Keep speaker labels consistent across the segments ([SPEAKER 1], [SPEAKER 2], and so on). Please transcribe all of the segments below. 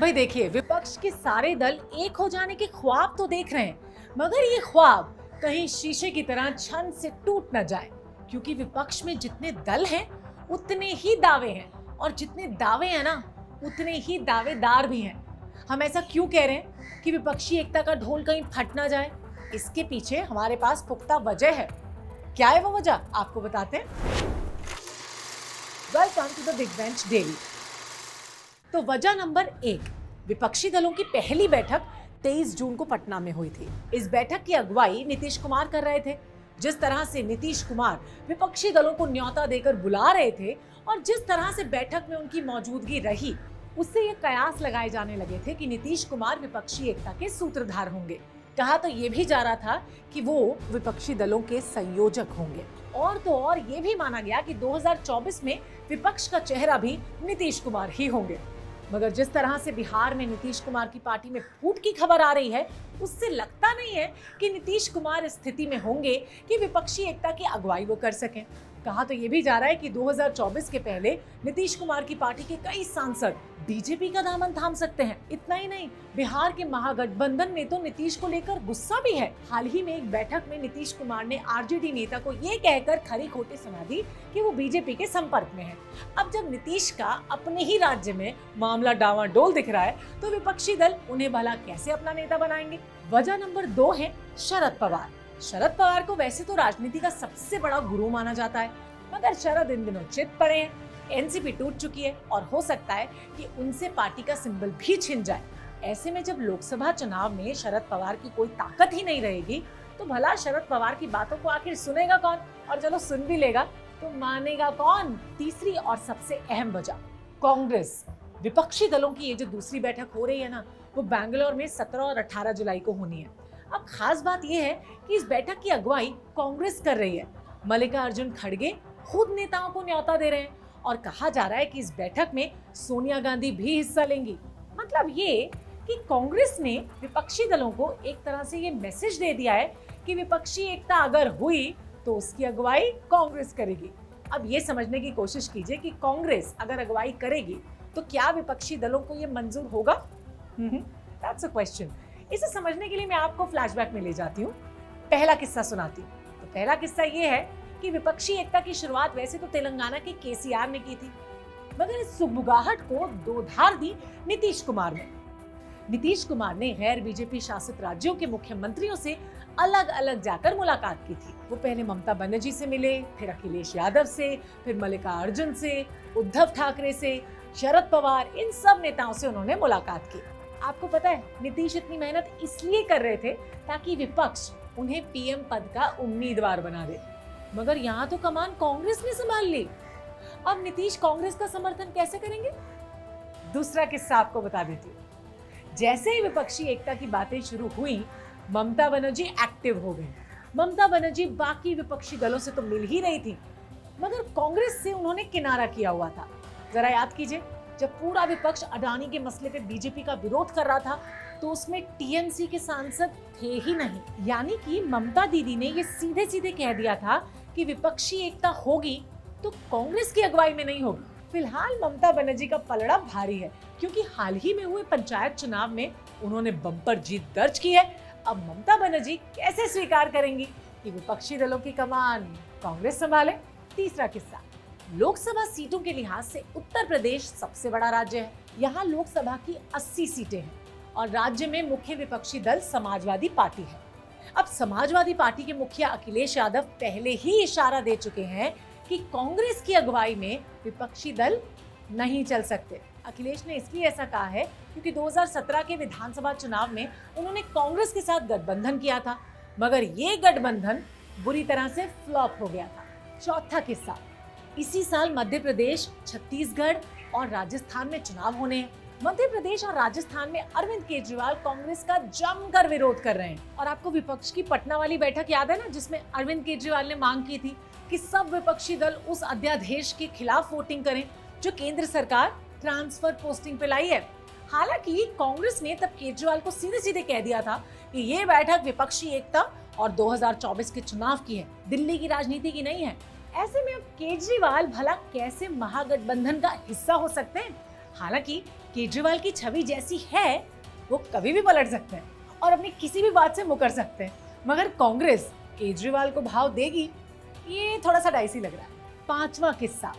[SPEAKER 1] भाई देखिए, विपक्ष के सारे दल एक हो जाने के ख्वाब तो देख रहे हैं, मगर ये ख्वाब कहीं शीशे की तरह छन से टूट न जाए, क्योंकि विपक्ष में जितने दल हैं उतने ही दावे हैं, और जितने दावे हैं ना उतने ही दावेदार भी हैं। हम ऐसा क्यों कह रहे हैं कि विपक्षी एकता का ढोल कहीं फट ना जाए? इसके पीछे हमारे पास पुख्ता वजह है। क्या है वो वजह, आपको बताते हैं। Welcome to the big bench daily. तो वजह नंबर 1, विपक्षी दलों की पहली बैठक 23 जून को पटना में हुई थी। इस बैठक की अगुवाई नीतीश कुमार कर रहे थे। जिस तरह से नीतीश कुमार विपक्षी दलों को न्योता देकर बुला रहे थे और जिस तरह से बैठक में उनकी मौजूदगी रही, उससे ये कयास लगाए जाने लगे थे कि नीतीश कुमार विपक्षी एकता के सूत्रधार होंगे। कहा तो ये भी जा रहा था कि वो विपक्षी दलों के संयोजक होंगे, और तो और ये भी माना गया कि 2024 में विपक्ष का चेहरा भी नीतीश कुमार ही होंगे। मगर जिस तरह से बिहार में नीतीश कुमार की पार्टी में फूट की खबर आ रही है, उससे लगता नहीं है कि नीतीश कुमार इस स्थिति में होंगे कि विपक्षी एकता की अगुवाई वो कर सकें। कहा तो ये भी जा रहा है कि 2024 के पहले नीतीश कुमार की पार्टी के कई सांसद बीजेपी का दामन थाम सकते हैं। इतना ही नहीं, बिहार के महागठबंधन में तो नीतीश को लेकर गुस्सा भी है। हाल ही में एक बैठक में नीतीश कुमार ने आरजेडी नेता को ये कहकर खरी खोटी सुना दी कि वो बीजेपी के संपर्क में है। अब जब नीतीश का अपने ही राज्य में मामला डावाडोल दिख रहा है, तो विपक्षी दल उन्हें भला कैसे अपना नेता बनाएंगे? वजह नंबर 2 है शरद पवार। शरद पवार को वैसे तो राजनीति का सबसे बड़ा गुरु माना जाता है, मगर शरद इन दिनों चित पड़े हैं। एनसीपी टूट चुकी है और हो सकता है कि उनसे पार्टी का सिंबल भी छिन जाए। ऐसे में जब लोकसभा चुनाव में शरद पवार की कोई ताकत ही नहीं रहेगी, तो भला शरद पवार की बातों को आखिर सुनेगा कौन? और चलो सुन भी लेगा तो मानेगा कौन? तीसरी और सबसे अहम वजह, कांग्रेस। विपक्षी दलों की ये जो दूसरी बैठक हो रही है ना, वो बैंगलोर में 17 और 18 जुलाई को होनी है। अब खास बात यह है कि इस बैठक की अगुवाई कांग्रेस कर रही है। मल्लिकार्जुन खड़गे खुद नेताओं को न्योता दे रहे हैं, और कहा जा रहा है कि इस बैठक में सोनिया गांधी भी हिस्सा लेंगी। मतलब ये कि कांग्रेस ने विपक्षी दलों को एक तरह से ये मैसेज दे दिया है कि विपक्षी एकता अगर हुई तो उसकी अगुवाई कांग्रेस करेगी। अब ये समझने की कोशिश कीजिए कि कांग्रेस अगर अगुवाई करेगी तो क्या विपक्षी दलों को ये मंजूर होगा? That's a question. इसे समझने के लिए मैं आपको फ्लैशबैक में ले जाती हूँ, पहला किस्सा सुनाती हूँ। तो पहला किस्सा ये है कि विपक्षी एकता की शुरुआत वैसे तो तेलंगाना के केसीआर ने की थी, मगर इस सुगबुगाहट को दो धार दी नीतीश कुमार ने। नीतीश कुमार ने गैर बीजेपी शासित राज्यों के मुख्यमंत्रियों से अलग अलग जाकर मुलाकात की थी। वो पहले ममता बनर्जी से मिले, फिर अखिलेश यादव से, फिर मल्लिकार्जुन से, उद्धव ठाकरे से, शरद पवार, इन सब नेताओं से उन्होंने मुलाकात की। आपको पता है, नीतीश इतनी मेहनत इसलिए कर रहे थे ताकि विपक्ष उन्हें पीएम पद का उम्मीदवार बना दे, मगर यहाँ तो कमान कांग्रेस ने संभाल ली। अब नीतीश कांग्रेस का समर्थन कैसे करेंगे? दूसरा किस्सा आपको बता देती हूँ। जैसे ही विपक्षी एकता की बातें शुरू हुई, ममता बनर्जी एक्टिव हो गई। ममता बनर्जी बाकी विपक्षी दलों से तो मिल ही रही थी, मगर कांग्रेस से उन्होंने किनारा किया हुआ था। जरा याद कीजिए, जब पूरा विपक्ष अडानी के मसले पे बीजेपी का विरोध कर रहा था, तो उसमें टीएमसी के सांसद थे ही नहीं। यानी कि ममता दीदी ने ये सीधे सीधे कह दिया था कि विपक्षी एकता होगी तो कांग्रेस की अगुवाई में नहीं होगी। फिलहाल ममता बनर्जी का पलड़ा भारी है, क्योंकि हाल ही में हुए पंचायत चुनाव में उन्होंने बम्पर जीत दर्ज की है। अब ममता बनर्जी कैसे स्वीकार करेंगी कि विपक्षी दलों की कमान कांग्रेस संभाले? तीसरा किस्सा, लोकसभा सीटों के लिहाज से उत्तर प्रदेश सबसे बड़ा राज्य है। यहाँ लोकसभा की 80 सीटें हैं और राज्य में मुख्य विपक्षी दल समाजवादी पार्टी है। अब समाजवादी पार्टी के मुखिया अखिलेश यादव पहले ही इशारा दे चुके हैं कि कांग्रेस की अगुवाई में विपक्षी दल नहीं चल सकते। अखिलेश ने इसलिए ऐसा कहा है क्योंकि 2017 के विधानसभा चुनाव में उन्होंने कांग्रेस के साथ गठबंधन किया था, मगर ये गठबंधन बुरी तरह से फ्लॉप हो गया था। चौथा किस्सा, इसी साल मध्य प्रदेश, छत्तीसगढ़ और राजस्थान में चुनाव होने हैं। मध्य प्रदेश और राजस्थान में अरविंद केजरीवाल कांग्रेस का जमकर विरोध कर रहे हैं। और आपको विपक्ष की पटना वाली बैठक याद है ना, जिसमें अरविंद केजरीवाल ने मांग की थी कि सब विपक्षी दल उस अध्यादेश के खिलाफ वोटिंग करें जो केंद्र सरकार ट्रांसफर पोस्टिंग पे लाई है। हालांकि कांग्रेस ने तब केजरीवाल को सीधे सीधे कह दिया था कि ये बैठक विपक्षी एकता और 2024 के चुनाव की है, दिल्ली की राजनीति की नहीं है। ऐसे में अब केजरीवाल भला कैसे महागठबंधन का हिस्सा हो सकते हैं? हालांकि केजरीवाल की छवि जैसी है वो कभी भी पलट सकते हैं और अपनी किसी भी बात से मुकर सकते हैं, मगर कांग्रेस केजरीवाल को भाव देगी, ये थोड़ा सा डाइसी लग रहा है। 5वां किस्सा,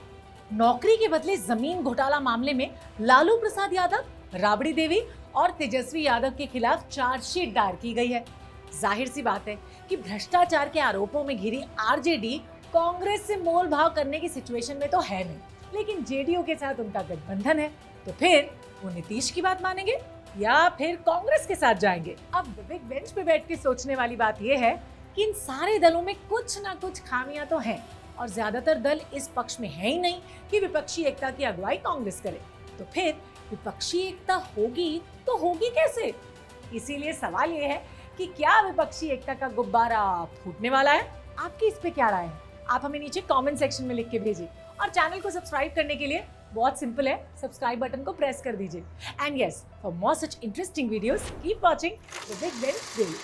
[SPEAKER 1] नौकरी के बदले जमीन घोटाला मामले में लालू प्रसाद यादव, राबड़ी देवी और तेजस्वी यादव के खिलाफ चार्जशीट दायर की गई है। जाहिर सी बात है कि भ्रष्टाचार के आरोपों में घिरी आरजेडी कांग्रेस से मोल भाव करने की सिचुएशन में तो है नहीं, लेकिन जेडीयू के साथ उनका गठबंधन है, तो फिर वो नीतीश की बात मानेंगे या फिर कांग्रेस के साथ जाएंगे। अब बिग बेंच पे बैठ के सोचने वाली बात यह है कि इन सारे दलों में कुछ ना कुछ खामियां तो हैं और ज्यादातर दल इस पक्ष में है ही नहीं कि विपक्षी एकता की अगुवाई कांग्रेस करे, तो फिर विपक्षी एकता होगी तो होगी कैसे? इसीलिए सवाल ये है कि क्या विपक्षी एकता का गुब्बारा फूटने वाला है? आपकी इस पे क्या राय है? आप हमें नीचे कमेंट सेक्शन में लिख के भेजिए और चैनल को सब्सक्राइब करने के लिए बहुत सिंपल है, सब्सक्राइब बटन को प्रेस कर दीजिए। And yes, for more such interesting videos keep watching the big Ben daily.